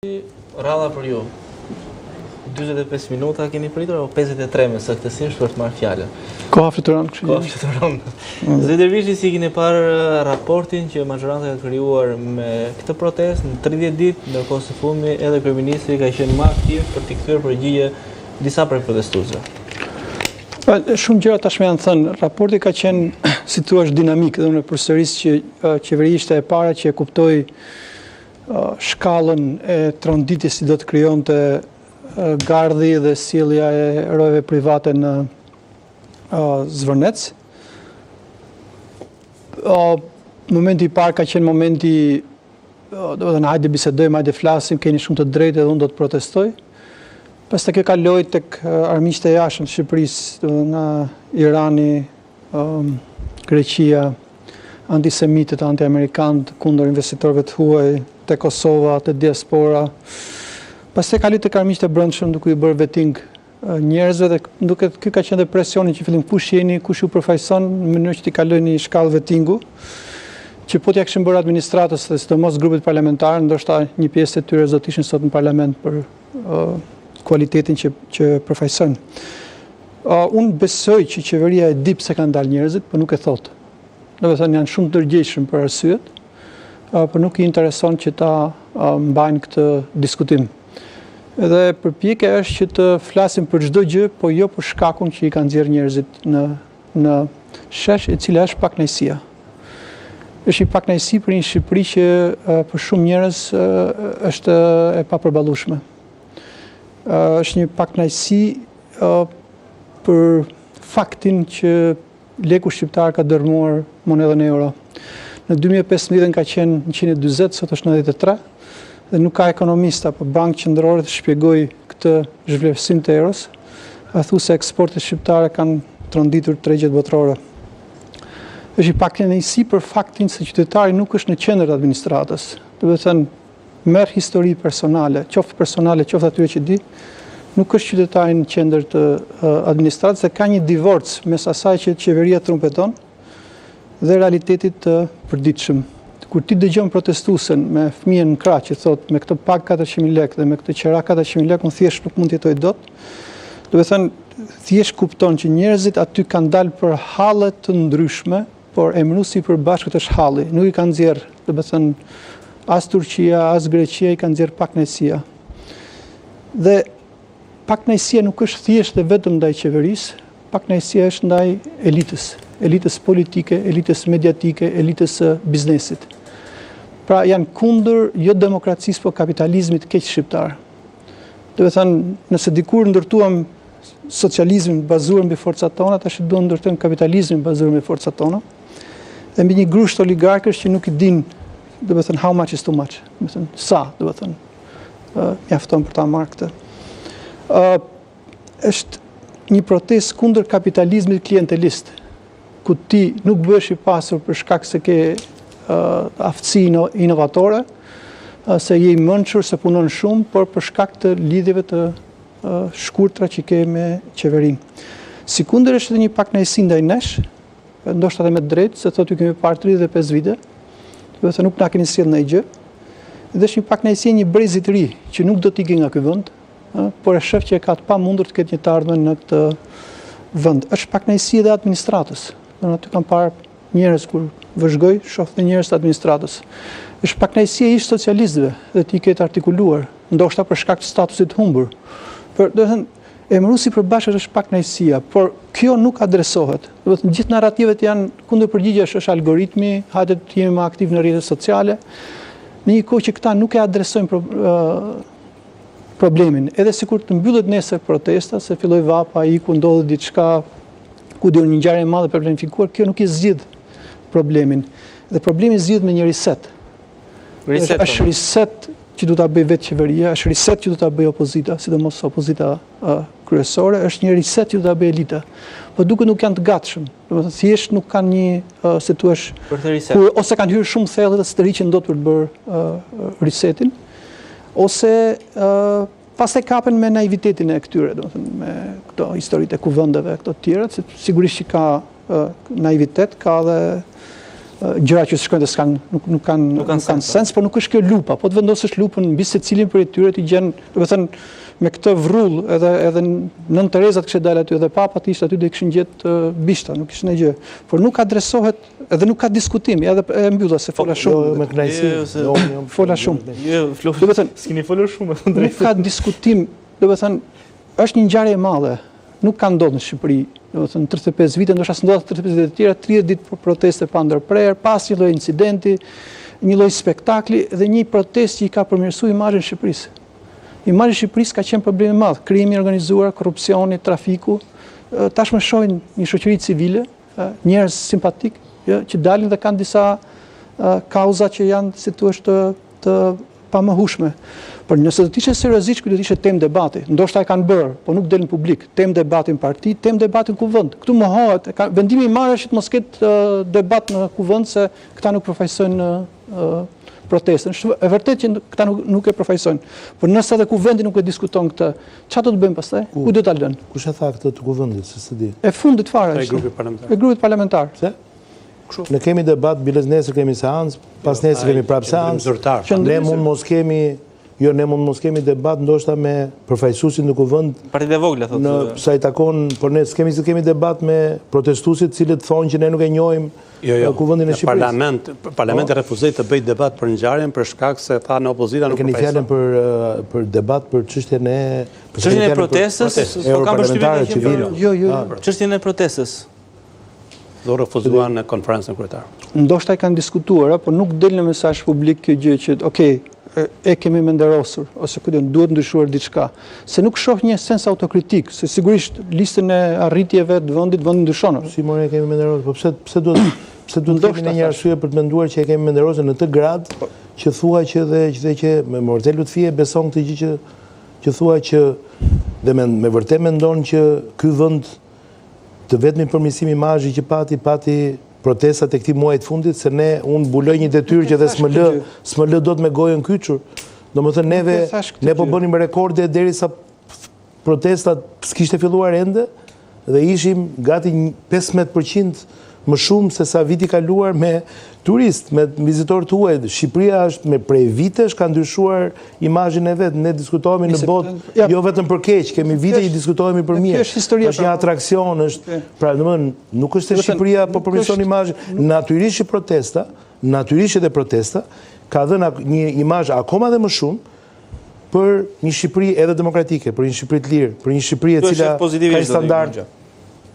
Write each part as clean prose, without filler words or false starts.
Rradha për ju. 45 minuta keni pritur apo 53 me saktësisht për të marrë fjalën. Koha fluturon. Koha fluturon. Zoti Dervishi, si keni parë raportin që magjoranta ka krijuar me këtë protestë në 30 ditë, ndërkohë së fundmi edhe kryeministri ka qenë më aktiv për të kthyer përgjigje disa prej protestuesve. Shumë gjëra tashmë janë thënë. Raporti ka qenë, si thua, dinamik, dhe unë përsëris që qeveria ishte e para që e kuptoi shkallën e tronditjes si do të krijonte gardhi dhe sjellja e rojeve private në Zvërnec. Momenti i parë ka qenë momenti, do të thënë, hajde bisedojmë, hajde flasim, keni shumë të drejtë edhe unë do të protestoj. Pastaj kjo kaloi tek armiqtë e jashtëm të Shqipërisë, nga Irani, Greqia, antisemitët, anti-amerikanët kundër investitorëve të huaj, te Kosova, te diaspora. Pastaj kaloi tek armiqtë e brendshëm duke i bërë vetting njerëzve dhe duket ky ka qenë dhe presioni që fillim kush jeni, kush ju përfaqëson në mënyrë që t'i kalojnë një shkallë vettingu, që po t'ja kishin bërë administratës dhe sidomos grupet parlamentare, ndoshta një pjesë e tyre do të ishin sot në parlament për kualitetin që përfaqësojnë. Unë besoj që qeveria e di pse kanë dalë njerëzit, por nuk e thotë. Do të thënë janë shumë të tërgjegjshëm për arsyet, por nuk i intereson që ta mbajnë këtë diskutim. Edhe përpjekja është që të flasim për çdo gjë, po jo për shkakun që i kanë nxjerrë njerëzit në shesh, e cila është pakënaqësia. Është një pakënaqësi për një Shqipëri që për shumë njerëz është e papërballueshme. Është një pakënaqësi për faktin që leku shqiptar ka dërmuar monedhën euro. Në 2015 ka qenë 140, sot është 93, dhe nuk ka ekonomist apo bankë qendrore të shpjegoj këtë zhvlerësim të euros. Thu se eksportet shqiptare kanë tronditur tregjet botërore. Është një pakënaqësi për faktin se qytetari nuk është në qendër të administratës. Do të thënë, merr histori personale, qoftë personale, qoftë atyre që di, nuk është qytetari në qendër të administratës dhe ka një divorc mes asaj që qeveria trumpeton dhe realitetit të përditshëm. Kur ti dëgjon protestuesen me fëmijën në krah që thotë me këtë pag 400.000 lekë dhe me këtë qira 400.000 lekë, unë thjesht nuk mund të jetoj dot. Do të thënë, thjesht kupton që njerëzit aty kanë dalë për halle të ndryshme, por emëruesi i përbashkët është halli. Nuk i kanë nxjerr, do të thënë, as Turqia, as Greqia, i kanë nxjerr pakënaqësia. Dhe pakënaqësia nuk është thjesht dhe vetëm ndaj qeverisë, pakënaqësia është ndaj elitës politike, elitës mediatike, elitës biznesit. Pra janë kundër jo demokracisë, po kapitalizmit keq shqiptar. Do të thënë, nëse dikur ndërtuam socializmin bazuar mbi forcat tona, tash duam ndërtojmë kapitalizmin bazuar mbi forcat tona. Dhe mbi një grusht oligarkësh që nuk i din, do të thënë, how much is too much. Do të thënë, sa, do të thënë, mjafton për ta marrë këtë. Është një protestë kundër kapitalizmit klientelist, ku ti nuk bëhesh i pasur për shkak se ke aftësi inovatore, se je i mençur, se punon shumë, por për shkak të lidhjeve të shkurtra që ke me qeverinë. Sikundër është edhe një pakënaqësi ndaj nesh, ndoshta edhe me drejtë, se thotë ju kemi parë 35 vite, do të thënë nuk na keni sjellë ndonjë gjë. Dhe është një pakënaqësi një brezi të ri që nuk do të ikë nga ky vend, por e shef që e ka të pamundur të ketë një të ardhmen në këtë vend. Është pakënaqësi edhe administratës. Do aty kam parë njerëz kur vëzhgoj, shoh të njerëz të administratës. Është pakënaqësi e ish socialistëve dhe ti ketë artikuluar, ndoshta për shkak të statusit humbur. Por do të thënë, emëruesi i përbashkët është pakënaqësia, por kjo nuk adresohet. Do të thënë, gjithë narrativet janë kundërpërgjigjesh, është algoritmi, hajde të jemi më aktiv në rrjetet sociale. Në një kohë që këta nuk e adresojnë problemin. Edhe sikur të mbyllet nesër protesta, se filloi vapa, iku, ndodhi diçka, ku dhe një ngjarje e madhe për planifikuar, kjo nuk i zgjidh problemin. Dhe problemi zgjidhet me një reset. Është reset që du ta bëj vetë qeveria, është reset që du ta bëj opozita, sidomos opozita kryesore, është një reset që du ta bëj elita. Po duke nuk janë të gatshëm. Domethënë thjesht nuk kanë një, se thuaç, ose kanë hyrë shumë thellë dhe stëriqen dot për të bërë resetin, ose pastaj kapen me naivitetin e këtyre, domethënë me këto historitë e kuvendeve, këto të tjera, se sigurisht që ka naivitet, ka dhe gjëra që shkojnë dhe nuk kanë sens, por nuk është kjo lupa. Po të vendosësh lupën mbi secilin për tyre të gjen, do të thënë me këtë vrull edhe Nën Terezat kishte dalë aty edhe papat ishte aty dhe kishin gjetë bishta, nuk kishin gjë. Por nuk adresohet edhe nuk ka diskutim, edhe e mbylla se fola shumë. Me kënaqësi. Fola shumë. Do të thënë, s'keni folur shumë. Nuk ka diskutim, do të thënë, është një ngjarje e madhe. Nuk ka ndodhur në Shqipëri, do të thënë 35 vite, ndoshta s'ndodh 35 vite të tjera, 30 ditë për proteste pa ndërprerje, pas një lloj incidenti, një lloj spektakli dhe një protestë që i ka përmirësuar imazhin e Shqipërisë. Imazhi i Shqipërisë ka qenë problem i madh, krijimi i organizuar, korrupsioni, trafiku. Tashmë shohin një shoqëri civile, njerëz simpatik, që dalin dhe kanë disa kauza që janë, si thua, të pamohueshme. Por nëse do të ishte seriozisht, ky do të ishte temë debati. Ndoshta e kanë bërë, po nuk del në publik. Temë debati në parti, temë debati në kuvend. Këtu mohohet, vendimi i marrë është të mos ketë debat në kuvend se këta nuk përfaqësojnë protestën. Është e vërtetë që këta nuk e përfaqësojnë. Por nëse edhe kuvendi nuk e diskuton këtë, çfarë do të bëjmë pastaj? Ku do ta lënë? Kush e tha këtë të kuvendit, se s'e di. E fundit fare. E grupit parlamentar. E grupit parlamentar. Se? Ne kemi debat, biles nesër kemi seancë, pas nesër kemi prap seancë. Ne mund mos kemi debat ndoshta me përfaqësuesin në kuvend. Partitë e vogla thotë. Në sa i takon, por ne kemi debat me protestuesit, cilët thonë që ne nuk e njohim kuvendin e Shqipërisë. Parlamenti refuzoi të bëjë debat për ngjarjen për shkak se tha në opozita nuk keni fjalën për debat për çështjen e protestës, po kanë përshtypjen që vinë. Jo. Çështjen e protestës. Do refuzuan në konferencën kryetare. Ndoshta i kanë diskutuar, por nuk del në mesazh publik kjo gjë që e kemi menderosur ose duhet ndryshuar diçka. Se nuk shoh një sens autokritik, se sigurisht listën e arritjeve të vendi ndryshon. Si more e kemi menderosur, po pse duhet të kemi një arsye për të menduar që e kemi menderosur në të grad që thua që me Morzel Lutfie beson këtë gjë që thua që dhe me vërtet mendon që ky vend të vetmi përmirësim imazhi që pati protestat e këtij muaji të fundit, se unë mbuloj një detyrë që dhe s'më lë dot me gojën kyçur. Domethënë ne po bënim rekorde derisa protestat s'kishte filluar ende dhe ishim gati 15% më shumë se sa viti kaluar me turist, me vizitorë të huaj. Shqipëria është prej vitesh ka ndryshuar imazhin e vet. Ne diskutohemi në botë, jo vetëm për keq, kemi vite që diskutohemi për mirë. Është një atraksion, pra domethënë nuk është se Shqipëria po përmirëson imazhin. Natyrisht edhe protesta ka dhënë një imazh akoma dhe më shumë për një Shqipëri edhe demokratike, për një Shqipëri të lirë, për një Shqipëri e cila ka standard.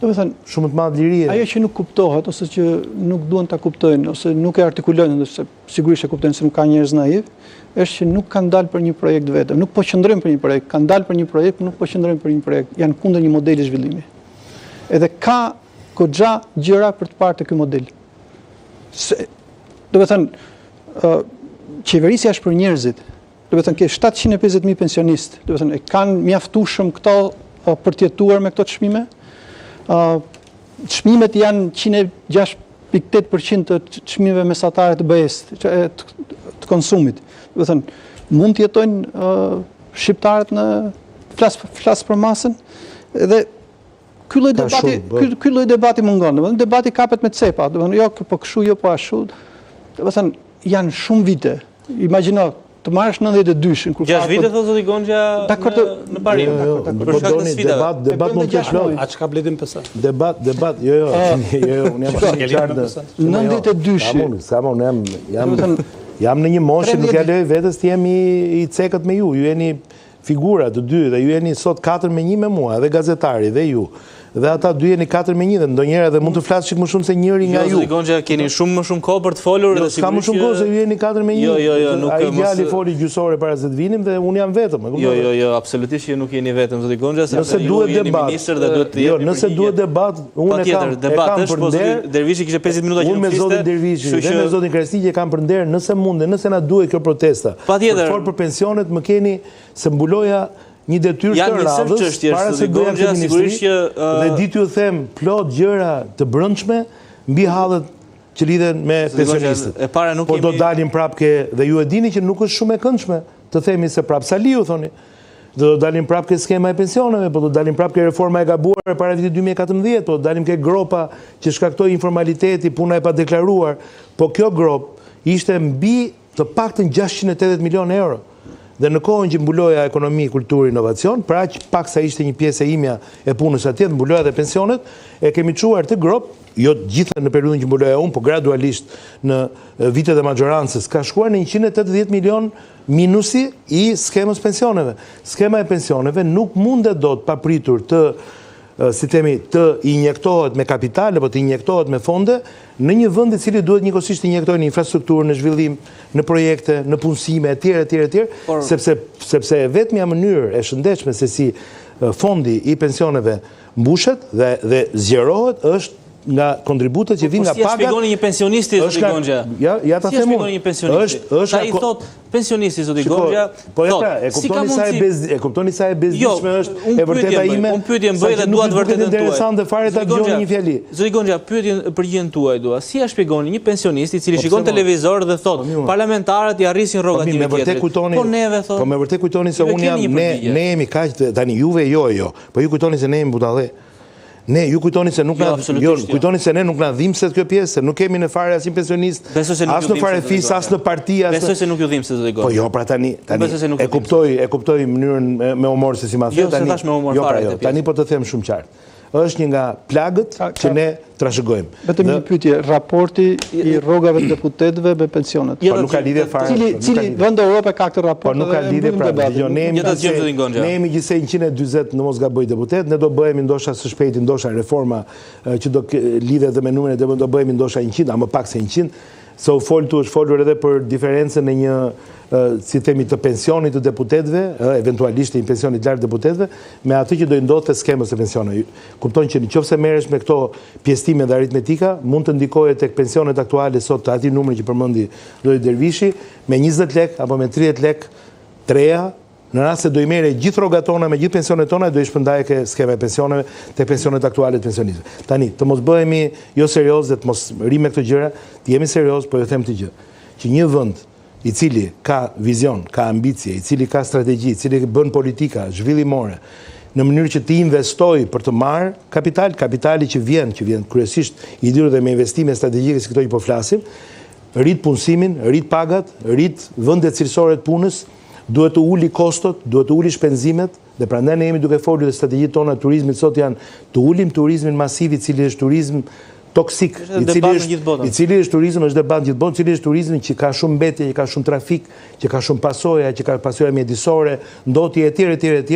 Do të thënë, shumë të madh lirie. Ajo që nuk kuptohet ose që nuk duan ta kuptojnë ose nuk e artikulojnë, ndërsa sigurisht e kuptojnë se nuk ka njerëz naiv, është që nuk kanë dalë për një projekt vetëm, nuk po qëndrojnë për një projekt, kanë dalë për një projekt, por nuk po qëndrojnë për një projekt, janë kundër një modeli zhvillimi. Edhe ka goxha gjëra për të parë te ky model. Do të thënë, qeverisja është për njerëzit. Do të thënë ke 750.000 pensionistë, do të thënë e kanë mjaftueshëm këto për të jetuar me këto çmime. Çmimet janë 106.8% të çmimeve mesatare të BE-s, të konsumit. Do të thënë, mund të jetojnë shqiptarët në flas për masën dhe ky lloj debati mungon. Do të thënë, debati kapet me cepa, do të thënë, jo po kështu, jo po ashtu. Do të thënë, janë shumë vite. Imagjino të marrësh 92-shin kur 6 vite thotë zoti Gonxha në Parim. Për shkak të sfidave. Debat mund të kesh plot. A çka bledim pse? Debat, jo, unë jam shumë i qartë. 92-shin. Jam në një moshë nuk ja lej vetes të jem i cekët me ju. Ju jeni figura të dy dhe ju jeni sot 4-1 me mua, dhe gazetari dhe ju. Dhe ata dy jeni 4-1 dhe ndonjëherë edhe mund të flas çik më shumë se njëri nga ju. Zoti Gonxha keni shumë më shumë kohë për të folur dhe sigurisht. Ka më shumë kohë se ju jeni 4-1. Jo, nuk ai djali foli gjysore para se të vinim dhe unë jam vetëm. Jo, absolutisht që nuk jeni vetëm zoti Gonxha, sepse ju jeni ministër dhe duhet të jeni. Jo, nëse duhet debat, unë kam për nder. Dervishi kishte 50 minuta që nuk fliste. Unë me zotin Dervishi dhe me zotin Krasniqi kam për nder, nëse mundet, nëse na duhet kjo protesta. Për pensionet më keni se mbuloja një detyrë të radhës para se doja këtë ministri dhe ditë ju them plot gjëra të brendshme mbi hallet që lidhen me pensionistët. Po do dalim prapë dhe ju e dini që nuk është shumë e këndshme të themi se prapë Saliu thoni. do dalim prapë ke skema e pensioneve, po do dalim prapë ke reforma e gabuar para vitit 2014, po do dalim ke gropa që shkaktoi informaliteti, puna e pa deklaruar, po kjo grop ishte mbi të paktën 680 milion euro. Dhe në kohën që mbuloja ekonomi, kulturë, inovacion, pra që pak sa ishte një pjesë e imja e punës atje, mbuloja dhe pensionet, e kemi quar të grop, jo gjithë në periudhën që mbuloja unë, po gradualisht në vitet e majorancës, ka shkuar në 180 milion minusi i skemës pensioneve. Skema e pensioneve nuk mundet do të papritur të të injektohet me kapital, apo të injektohet me fonde, në një vend i cili duhet njëkohësisht të injektojë në infrastrukturë, në zhvillim, në projekte, në punësime, etj. Sepse vetmja mënyrë e shëndetshme se si fondi i pensioneve mbushet dhe zgjerohet është nga kontributet që vinë nga pagat. Si e shpjegoni një pensionisti, zoti Gonxha? Ja ta them unë. Si e shpjegoni një pensionisti? Ai thot pensionisti, zoti Gonxha. Po e kuptoni sa e bezdishme është e vërteta ime. Unë pyetje bëj dhe dua të vërtetën tuaj. Interesante fare ta dëgjoni një fjali. Zoti Gonxha, përgjigjen tuaj dua. Si e shpjegoni një pensionisti i cili shikon televizor dhe thot parlamentarët i arrisin rrogat një tjetrit. Po neve thot. Po me vërtet kujtoni se unë jam ne jemi kaq tani juve jo. Po ju kujtoni se ne jemi budallë. Ne, ju kujtoni se nuk kujtoni se ne nuk na dhimbset kjo pjesë, nuk kemi në fare asnjë pensionist, as në fare fis, as në parti, as. Besoj se nuk ju dhimbset zoti Gonxha. Po jo, pra tani e kuptoj mënyrën me humor se si ma thë tani. Jo, pra jo, tani po të them shumë qartë. Është një nga plagët që ne trashëgojmë. Vetëm një pyetje, raporti i rrogave të deputetëve me pensionet. Po nuk ka lidhje fare. Cili vend e Europës ka këtë raport? Po nuk ka lidhje pra. Ne jemi gjithsej 140 në mos gaboj deputet, ne do bëhemi ndoshta së shpejti ndoshta reforma që do lidhet dhe me numrin e do bëhemi ndoshta 100, a më pak se 100. Se u është folur edhe për diferencën e një si themi të pensionit të deputetëve, eventualisht një pensionit lartë deputetëve, me atë që do i ndodhte skemës e pensioneve. Kupton që nëse merresh me këto pjesëtime dhe aritmetika, mund të ndikohet tek pensionet aktuale sot të atij numri që përmendi Lori Dervishi, me 20 lek apo me 30 lek treja, në rast se do i merre gjithë rrogat tona me gjithë pensionet tona, do i shpërndajë ke skema e pensioneve tek pensionet aktuale të pensionistëve. Tani, të mos bëhemi jo serioz dhe të mos rrim me këto gjëra, të jemi serioz, po ju them të gjë, që një vend i cili ka vizion, ka ambicie, i cili ka strategji, i cili bën politika zhvillimore, në mënyrë që të investoj për të marrë kapitali që vjen kryesisht i lidhur dhe me investime strategjike si këto që po flasim, rrit punësimin, rrit pagat, rrit vendet cilësore të punës, duhet të uli kostot, duhet të uli shpenzimet, dhe prandaj ne jemi duke folur dhe strategjitë tona të turizmit sot janë të ulim turizmin masiv, i cili është turizm toksik, i cili është turizm, është debat gjithë botë, i cili është turizm që ka shumë mbetje, që ka shumë trafik, që ka shumë pasoja, që ka pasoja mjedisore, ndotje etj.